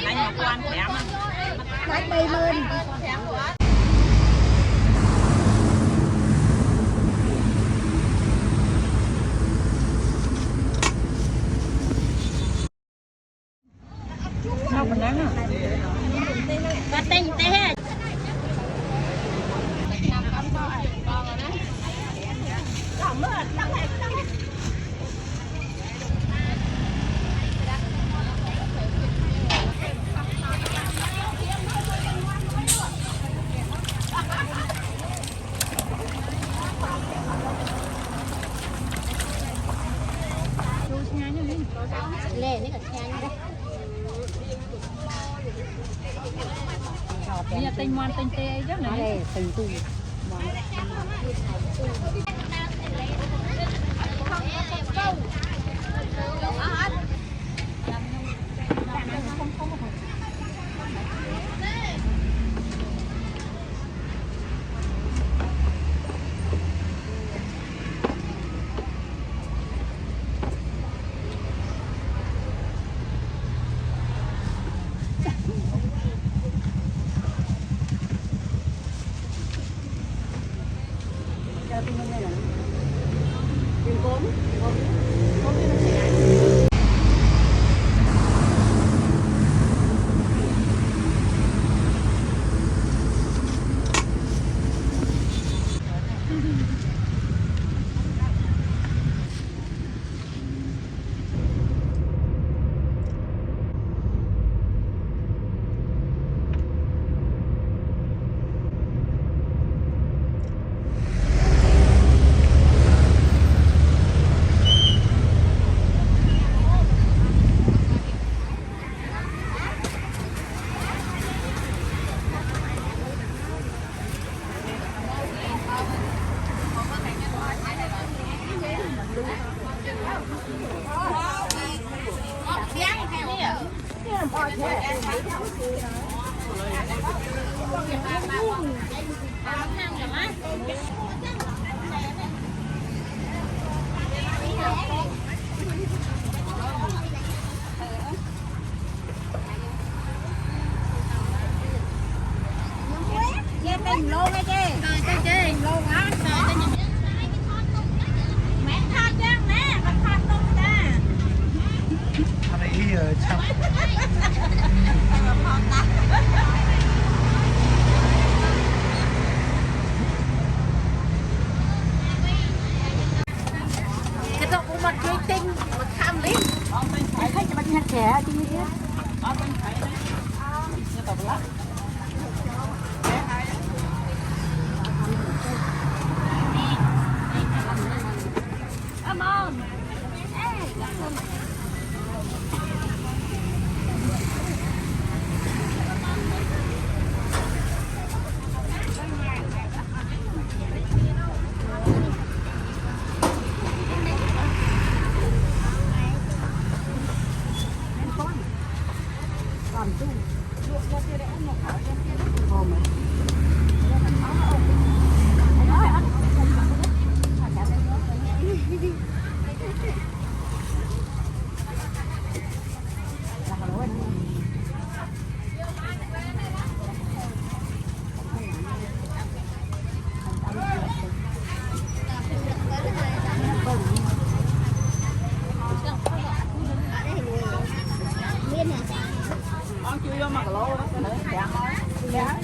anh học quan khỏe mà. Đánh 70. Sao còn đáng à? Và tinh tế. Lê này còn khen đấy. Bây giờ tinh ngoan tinh tê rất là Lê từ từ. Tình lô nghe chứ? Tình lô quá. Mẹ tha cho mẹ, con tha tung ra. Ở đây chăm. Cái đó cũng mặt chơi tinh, mặt tham lý. Thấy cho bạn nhặt trẻ chứ như thế. Come on. Còn chung. Con chưa vô mặt lô đó, cái này đẹp thôi. Dạ.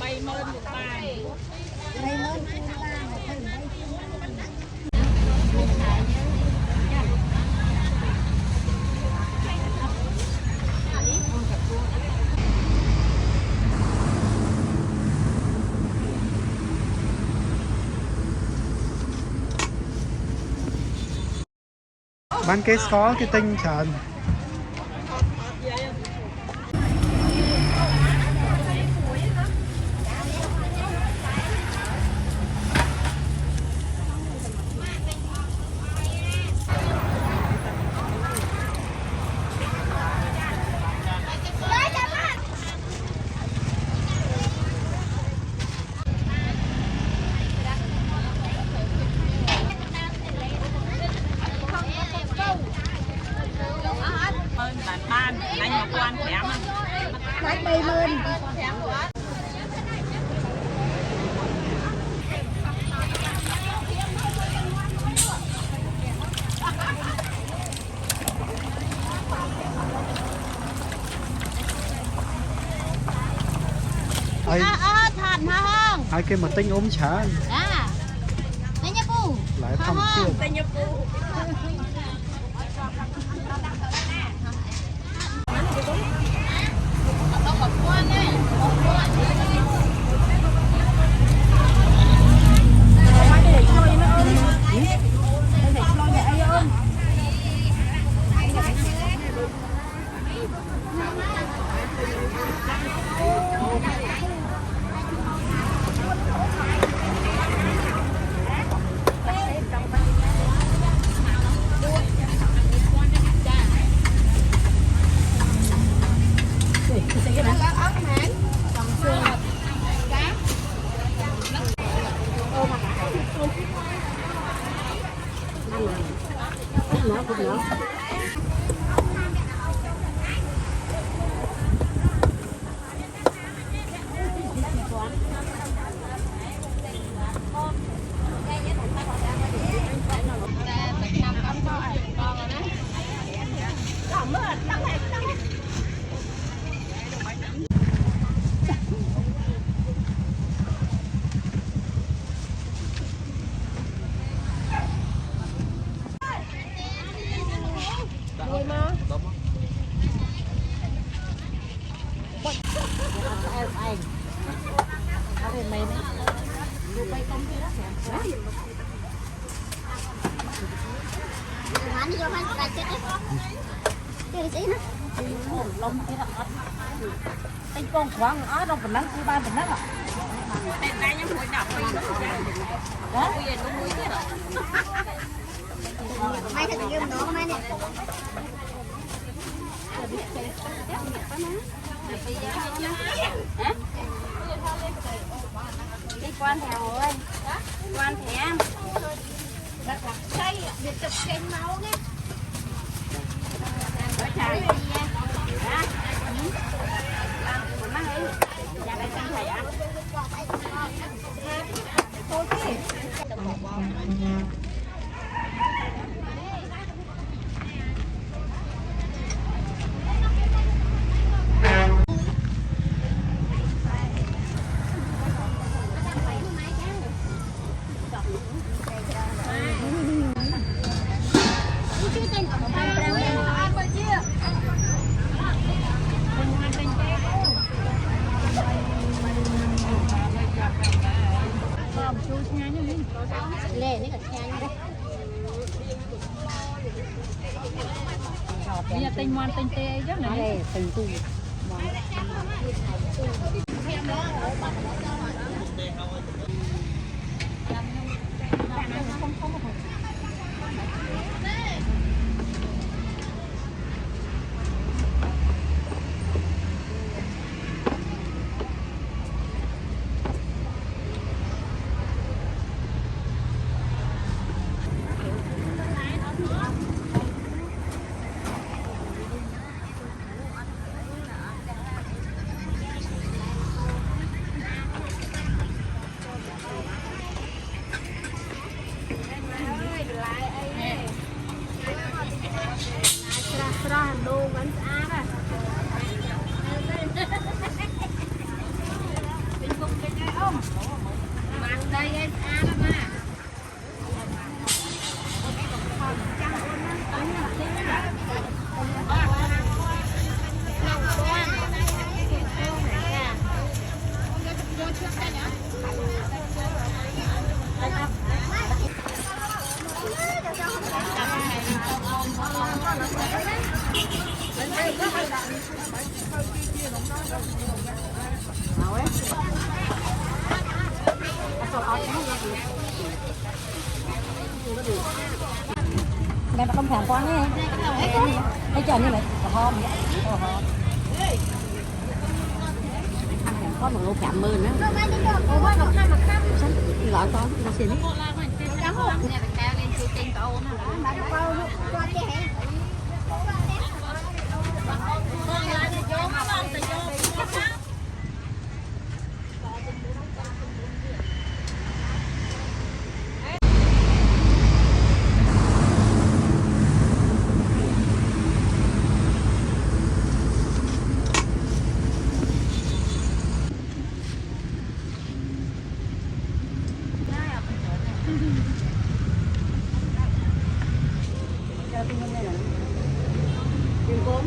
Bay mơn một bài. Bay mơn Bán cái có cái tinh trần. 30,000 ai thật hả không? ai kêu mà tinh ốm chả À, đây nha cô. lại thăm siêu Tên con khoáng ở đâu phần nắng ba phần nắng à? Tên đây nhá mũi đọc đi. Đó. Bây giờ nó mũi thế rồi. Mai thật nhiều nó mai nè. Đi quan thèo ơi. Quan thèm. Xây việc tập kênh máu nhé. Ở trời. Hả? Má ơi. Dạ đây xem thầy ạ. Lê này là nhang đây. Bây giờ tinh ngoan tinh tê rất này. Lê tình tu. Ra đồ vẫn ăn à. Bình phục cái này không? Mang đây em ăn mà. Đây mà không thèm con ấy. Thấy trời như này, có hôm vậy. Có một lô chạm mưa nữa. Gọi con, nó xin. Hãy subscribe cho kênh Ghiền Mì Gõ để không bỏ lỡ những video hấp dẫn. Kim cốm